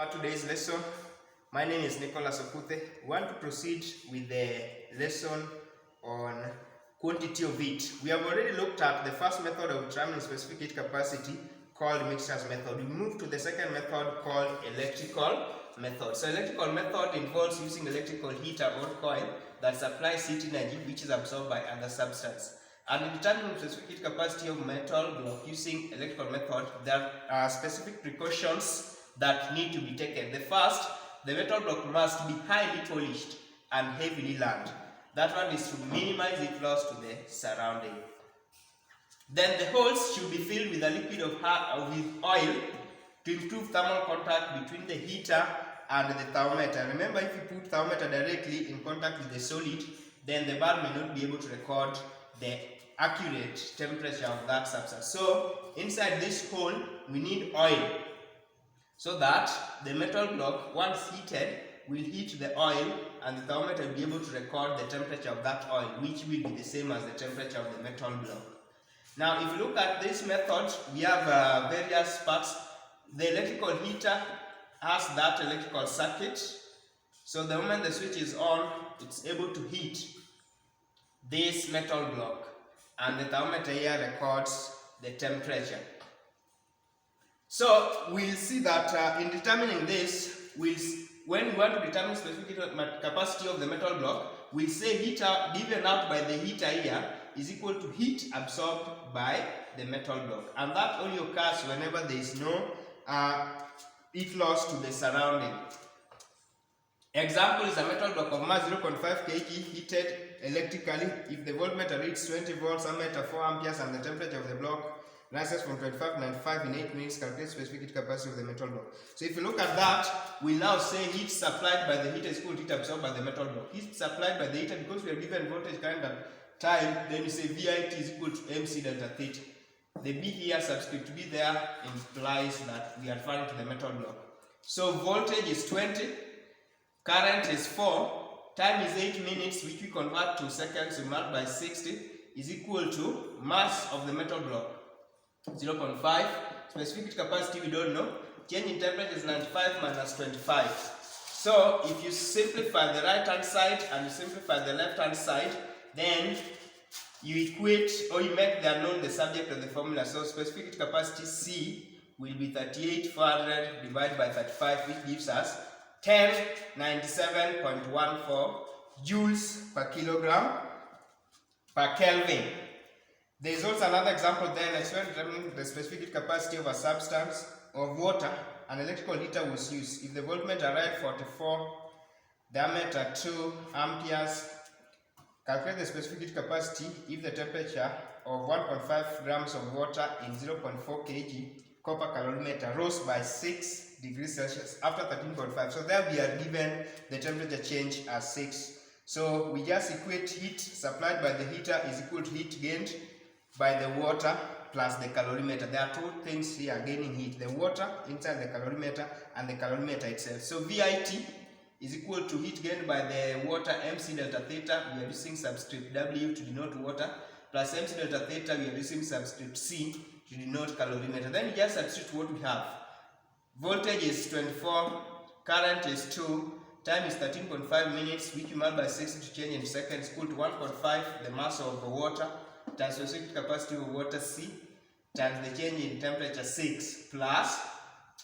Today's lesson. My name is Nicholas Okuthe. We want to proceed with the lesson on quantity of heat. We have already looked at the first method of determining specific heat capacity called mixtures method. We move to the second method called electrical method. So electrical method involves using electrical heater or coil that supplies heat energy which is absorbed by other substance. And in determining specific heat capacity of metal block using electrical method, there are specific precautions that need to be taken. The first, the metal block must be highly polished and heavily lamed. That one is to minimize heat loss to the surrounding. Then the holes should be filled with a liquid with oil to improve thermal contact between the heater and the thermometer. Remember, if you put thermometer directly in contact with the solid, then the bulb may not be able to record the accurate temperature of that substance. So inside this hole, we need oil, so that the metal block, once heated, will heat the oil and the thermometer will be able to record the temperature of that oil, which will be the same as the temperature of the metal block. Now, if you look at this method, we have various parts. The electrical heater has that electrical circuit. So the moment the switch is on, it's able to heat this metal block, and the thermometer here records the temperature. So we'll see that in determining this, when we want to determine specific capacity of the metal block, we'll say heat given out by the heater here is equal to heat absorbed by the metal block, and that only occurs whenever there is no heat loss to the surrounding. Example is a metal block of mass 0.5 kg heated electrically. If the voltmeter reads 20 volts, ammeter 4 amperes, and the temperature of the block rises from 25 to 95 in 8 minutes, calculate specific heat capacity of the metal block. So if you look at that, we now say heat supplied by the heater is equal to heat absorbed by the metal block. Heat supplied by the heater, because we are given voltage, current, and time, then we say VIT is equal to MC delta theta. The B here, subscript B there, implies that we are referring to the metal block. So voltage is 20, current is 4, time is 8 minutes, which we convert to seconds, we mark by 60, is equal to mass of the metal block 0.5. Specific heat capacity we don't know. Change in temperature is 95 minus 25. So if you simplify the right hand side and you simplify the left hand side, then you equate or you make the unknown the subject of the formula. So specific heat capacity C will be 38,400 divided by 35, which gives us 1097.14 joules per kilogram per Kelvin. There is also another example there. Next one, determining the specific heat capacity of a substance of water. An electrical heater was used. If the voltmeter read 44, diameter 2 amperes, calculate the specific heat capacity if the temperature of 1.5 grams of water in 0.4 kg copper calorimeter rose by 6 degrees Celsius after 13.5. So there we are given the temperature change as 6. So we just equate heat supplied by the heater is equal to heat gained by the water plus the calorimeter. There are two things here gaining heat: the water inside the calorimeter and the calorimeter itself. So VIT is equal to heat gained by the water MC delta theta. We are using subscript W to denote water, plus MC delta theta, we are using subscript C to denote calorimeter. Then we just substitute what we have. Voltage is 24, current is 2, time is 13.5 minutes, which we multiply by 60 to change in seconds, equal to 1.5 the mass of the water times specific capacity of water C times the change in temperature 6 plus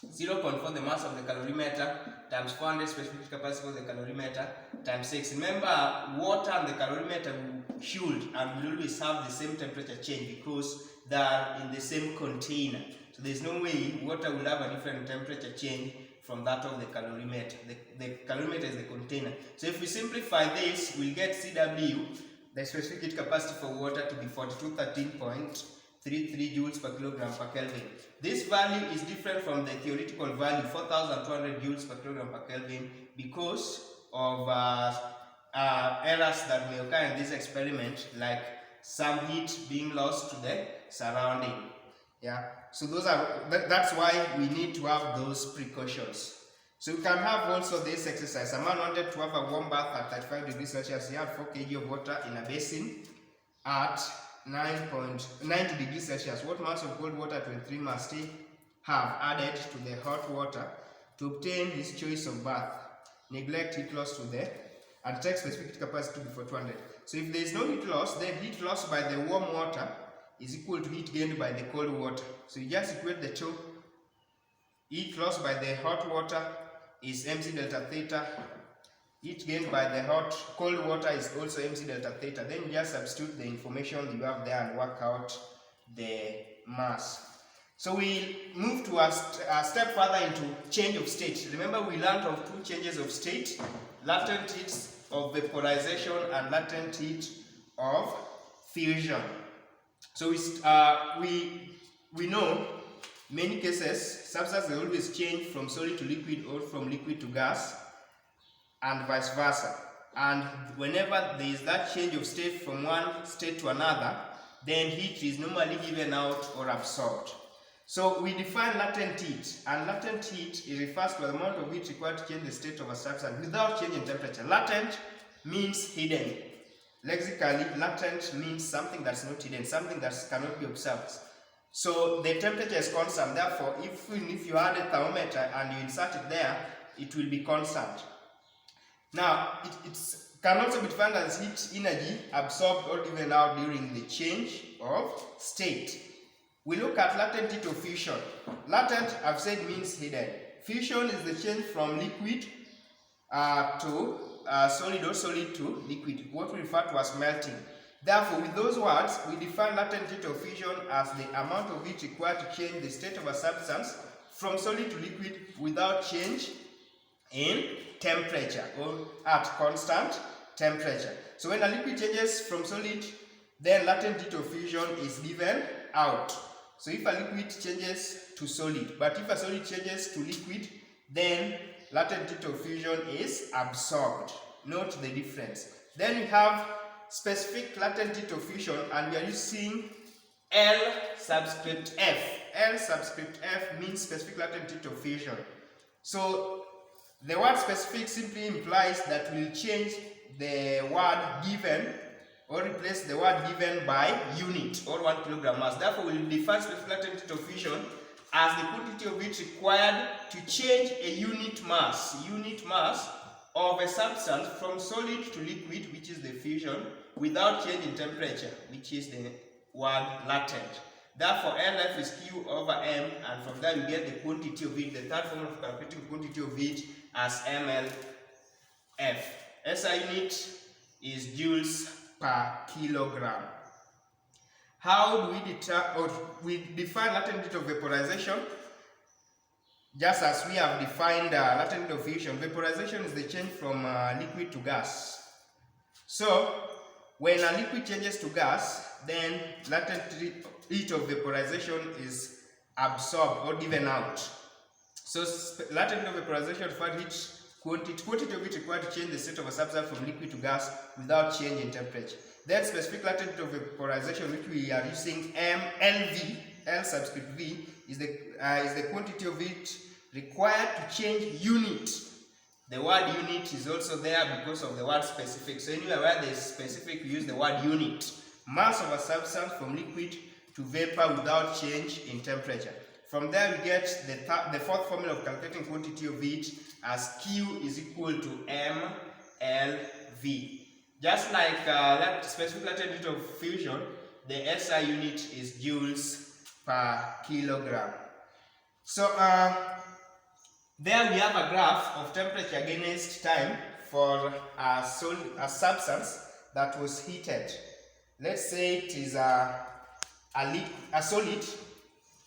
0.4 the mass of the calorimeter times 400 specific capacity of the calorimeter times 6. Remember, water and the calorimeter should and will always have the same temperature change because they are in the same container. So there is no way water will have a different temperature change from that of the calorimeter. The calorimeter is the container. So if we simplify this, we'll get CW, the specific heat capacity for water, to be 4213.33 joules per kilogram per Kelvin. This value is different from the theoretical value 4200 joules per kilogram per Kelvin because of errors that may occur in this experiment, like some heat being lost to the surrounding. Yeah, so that's why we need to have those precautions. So you can have also this exercise. A man wanted to have a warm bath at 35 degrees Celsius. He had 4 kg of water in a basin at 90 degrees Celsius. What mass of cold water 23 must he have added to the hot water to obtain his choice of bath. Neglect heat loss to the and take specific heat capacity before 200. So if there is no heat loss, then heat loss by the warm water is equal to heat gained by the cold water. So you just equate the two. Heat loss by the hot water is mc delta theta. Heat gained by the cold water is also mc delta theta. Then you just substitute the information you have there and work out the mass. So we'll move to a step further into change of state. Remember, we learned of two changes of state: latent heat of vaporization and latent heat of fusion. So we know many cases substances they always change from solid to liquid or from liquid to gas and vice versa. And whenever there is that change of state from one state to another, then heat is normally given out or absorbed. So we define latent heat, and latent heat refers to the amount of heat required to change the state of a substance without changing temperature. Latent means hidden. Lexically, latent means something that's not hidden, something that cannot be observed. So the temperature is constant. Therefore, even if you add a thermometer and you insert it there, it will be constant. Now, it can also be defined as heat energy absorbed or given out during the change of state. We look at latent heat of fusion. Latent, I've said, means hidden. Fusion is the change from liquid to solid or solid to liquid, what we refer to as melting. Therefore, with those words, we define latent heat of fusion as the amount of heat required to change the state of a substance from solid to liquid without change in temperature or at constant temperature. So when a liquid changes from solid, then latent heat of fusion is given out. So if a liquid changes to solid, but if a solid changes to liquid, then latent heat of fusion is absorbed. Note the difference. Then we have specific latent heat of fusion, and we are using L subscript F. L subscript F means specific latent heat of fusion. So the word specific simply implies that we'll change the word given or replace the word given by unit or 1 kilogram mass. Therefore, we'll define specific latent heat of fusion as the quantity of heat required to change a unit mass of a substance from solid to liquid, which is the fusion, without change in temperature, which is the word latent. Therefore, LF is Q over M, and from there you get the quantity of heat, the third formula of calculating quantity of heat as mLF. SI unit is joules per kilogram. How do we define latent heat of vaporization? Just as we have defined latent heat of fusion, vaporization is the change from liquid to gas. So, when a liquid changes to gas, then latent heat of vaporization is absorbed or given out. So, latent heat of vaporization refers to quantity of heat required to change the state of a substance from liquid to gas without change in temperature. Then specific latent heat of vaporization, which we are using LV, L subscript V, is the quantity of heat required to change unit. The word unit is also there because of the word specific. So anywhere where there is specific, we use the word unit. Mass of a substance from liquid to vapor without change in temperature. From there we get the fourth formula of calculating quantity of heat as Q is equal to mLV. Just like that specific latent heat of fusion, the SI unit is joules per kilogram. So there we have a graph of temperature against time for a substance that was heated. Let's say it is a solid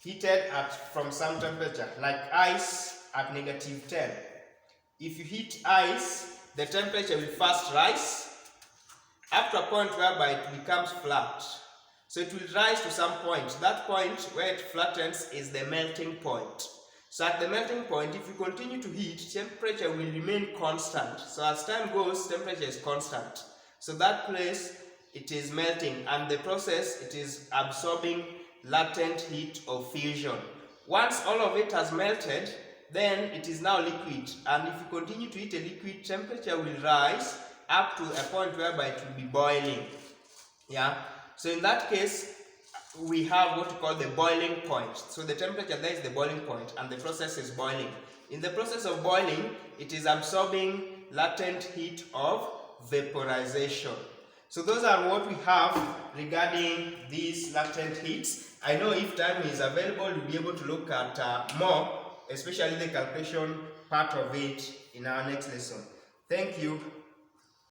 heated from some temperature, like ice at -10. If you heat ice, the temperature will first rise up to a point whereby it becomes flat. So it will rise to some point. That point where it flattens is the melting point. So at the melting point, if you continue to heat, temperature will remain constant. So as time goes, temperature is constant. So that place, it is melting, and the process, it is absorbing latent heat of fusion. Once all of it has melted, then it is now liquid, and if you continue to heat a liquid, temperature will rise up to a point whereby it will be boiling. Yeah, so in that case we have what we call the boiling point. So the temperature there is the boiling point and the process is boiling. In the process of boiling, it is absorbing latent heat of vaporization. So those are what we have regarding these latent heats. I know if time is available, you'll be able to look at more, especially the calculation part of it in our next lesson. Thank you.